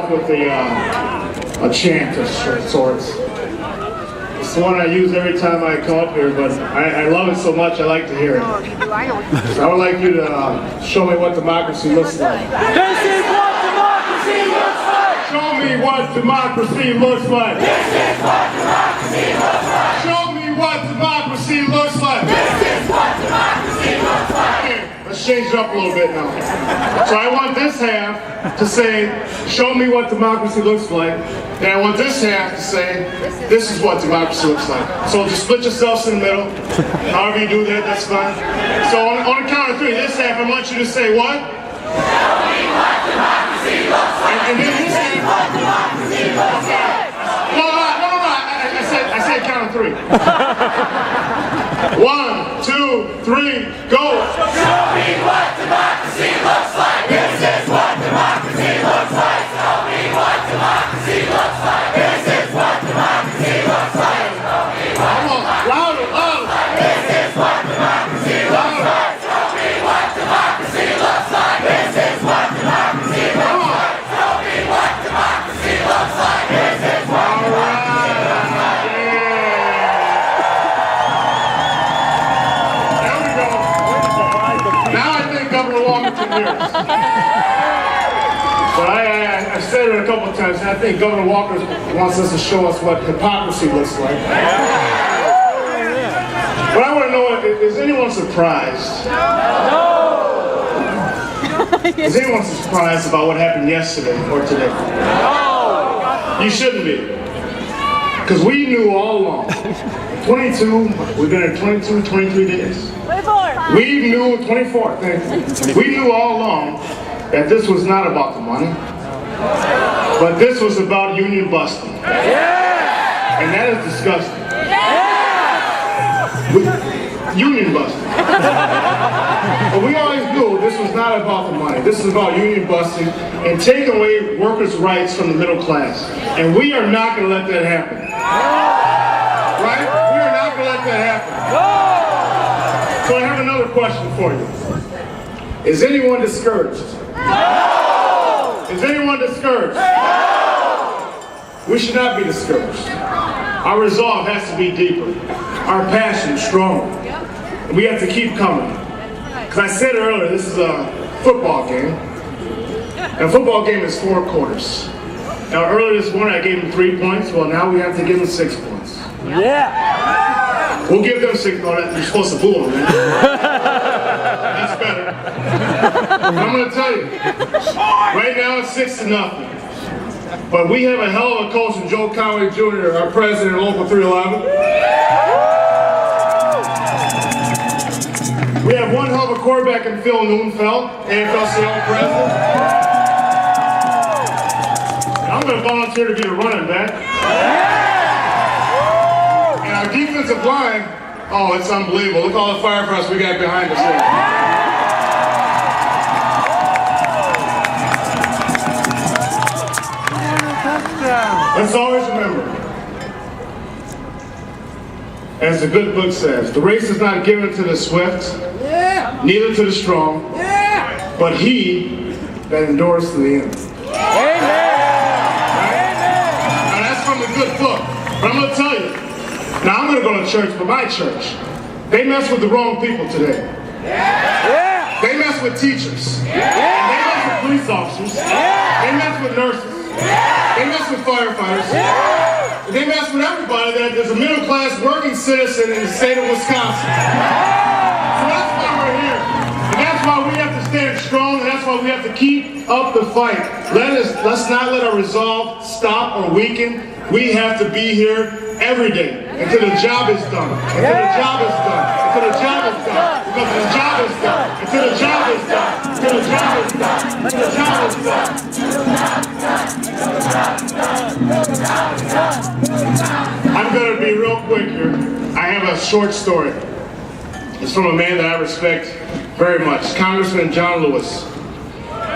off with a chant of sorts. It's the one I use every time I come up here, but I love it so much I like to hear it. So I would like you to show me what democracy looks like. This is what democracy looks like! Show me what democracy looks like. This is what democracy looks like! Show me what democracy looks like. This is what democracy looks like! Okay, let's change it up a little bit now. So I want this half to say, show me what democracy looks like. And I want this half to say, this is what democracy looks like. So just split yourselves in the middle. However you do that, that's fine. So on the count of three, this half, I want you to say what? Show me what democracy looks like! And then this half. What democracy looks like! No, I said count of three. 1, 2, 3, go! Show me what democracy looks like! This is what democracy looks like! Show me what democracy looks like! This is what democracy looks like! Show me what Louder, louder! This is what democracy looks like! Show me what democracy looks like! This is what democracy looks like! Show me what democracy looks like! This is what democracy looks like! There we go. Now I think Governor Walkerton hears. But I said it a couple of times, and I think Governor Walker wants us to show us what hypocrisy looks like. But I want to know, is anyone surprised? No! Is anyone surprised about what happened yesterday or today? No! You shouldn't be. Because we knew all along. 22, we've been here 22, 23 days. 24. We knew, 24, thank you. We knew all along that this was not about the money, but this was about union busting. Yeah! And that is disgusting. Yeah! Union busting. But we always knew this was not about the money. This is about union busting and taking away workers' rights from the middle class. And we are not going to let that happen. Right? We are not going to let that happen. So I have another question for you. Is anyone discouraged? No! Is anyone discouraged? No! We should not be discouraged. Our resolve has to be deeper. Our passion stronger. We have to keep coming. Because I said earlier, this is a football game. And a football game is 4 quarters. Now earlier this morning I gave them 3 points. Well, now we have to give them 6 points. Yeah! We'll give them 6 points. You're supposed to boo them, man. That's better. But I'm going to tell you, right now it's 6-0. But we have a hell of a coach in Joe Conway Jr., our president of Local 311. We have one hell of a quarterback in Phil Noonfeld, AFL-CIO president. I'm going to volunteer to be a running back. And our defensive line, oh, it's unbelievable. Look at all the firefighters we got behind us here. Let's always remember, as the good book says, the race is not given to the swift, neither to the strong, but he that endures to the end. Amen! Right? Now that's from the good book. But I'm going to tell you, now I'm going to go to church, but my church, they mess with the wrong people today. Yeah! They mess with teachers. Yeah! They mess with police officers. Yeah! They mess with nurses. Yeah! They mess with firefighters. Yeah! They mess with everybody that is a middle-class working citizen in the state of Wisconsin. So that's why we're here. And that's why we have to stand strong, and that's why we have to keep up the fight. Let's not let our resolve stop or weaken. We have to be here every day until the job is done. Until the job is done. Until the job is done. Because the job is done. Until the job is done. Until the job is done. Until the job is done. I'm going to be real quick here. I have a short story. It's from a man that I respect very much, Congressman John Lewis.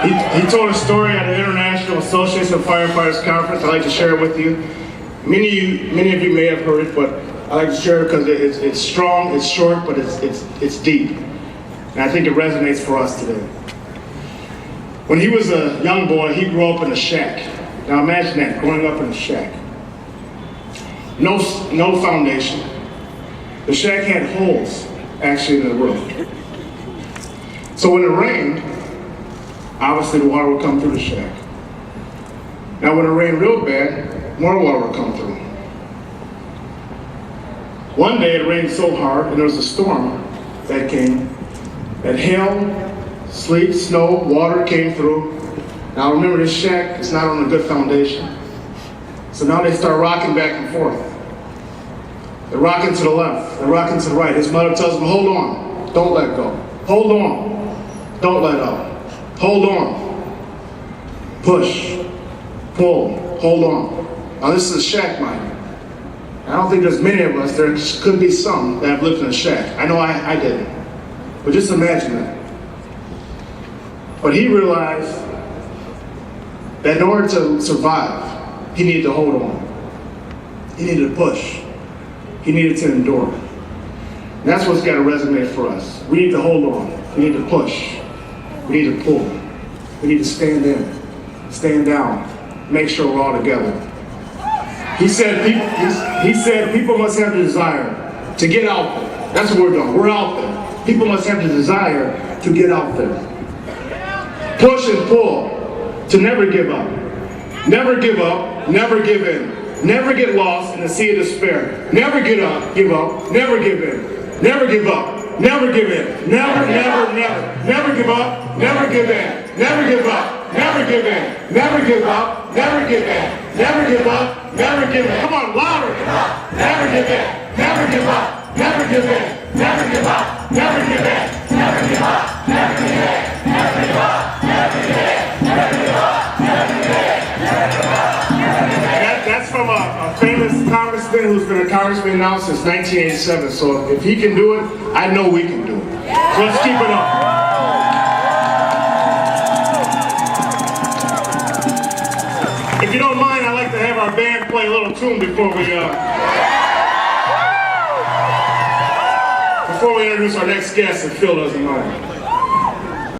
He told a story at an International Association of Firefighters conference. I'd like to share it with you. Many of you may have heard it, but I like to share it because it's strong, it's short, but it's deep. And I think it resonates for us today. When he was a young boy, he grew up in a shack Now imagine that, growing up in a shack. No foundation. The shack had holes, actually, in the roof. So when it rained, obviously the water would come through the shack. Now when it rained real bad, more water would come through. One day it rained so hard, and there was a storm that came, that hail, sleet, snow, water came through. Now remember, this shack is not on a good foundation. So now they start rocking back and forth. They're rocking to the left, they're rocking to the right. His mother tells him, hold on, don't let go. Hold on, don't let up. Hold on, push, pull, hold on. Now this is a shack, mind you. I don't think there's many of us, there could be some that have lived in a shack. I know I didn't, but just imagine that. But he realized that in order to survive, he needed to hold on. He needed to push. He needed to endure. And that's what's got to resonate for us. We need to hold on. We need to push. We need to pull. We need to stand in, stand down, make sure we're all together. He said people must have the desire to get out there. That's what we're doing. We're out there. People must have the desire to get out there. Push and pull, to never give up. Never give up, never give in. Never get lost in the sea of despair. Never give up, never give in. Never give up, never give in. Never give up, never give in. Never give up, never give in. Never give up, never give in. Never give up, never give in. Come on, louder. Never give in, never give up, never give in. Never give up, never give in. Never give up, never give in. Never give up, never give in. Never give up, never give in. Never give up, never give in. That's from a famous congressman who's been a congressman now since 1987. So if he can do it, I know we can do it. So let's keep it up. If you don't mind, I'd like to have our band play a little tune before we introduce our next guest, if Phil doesn't mind.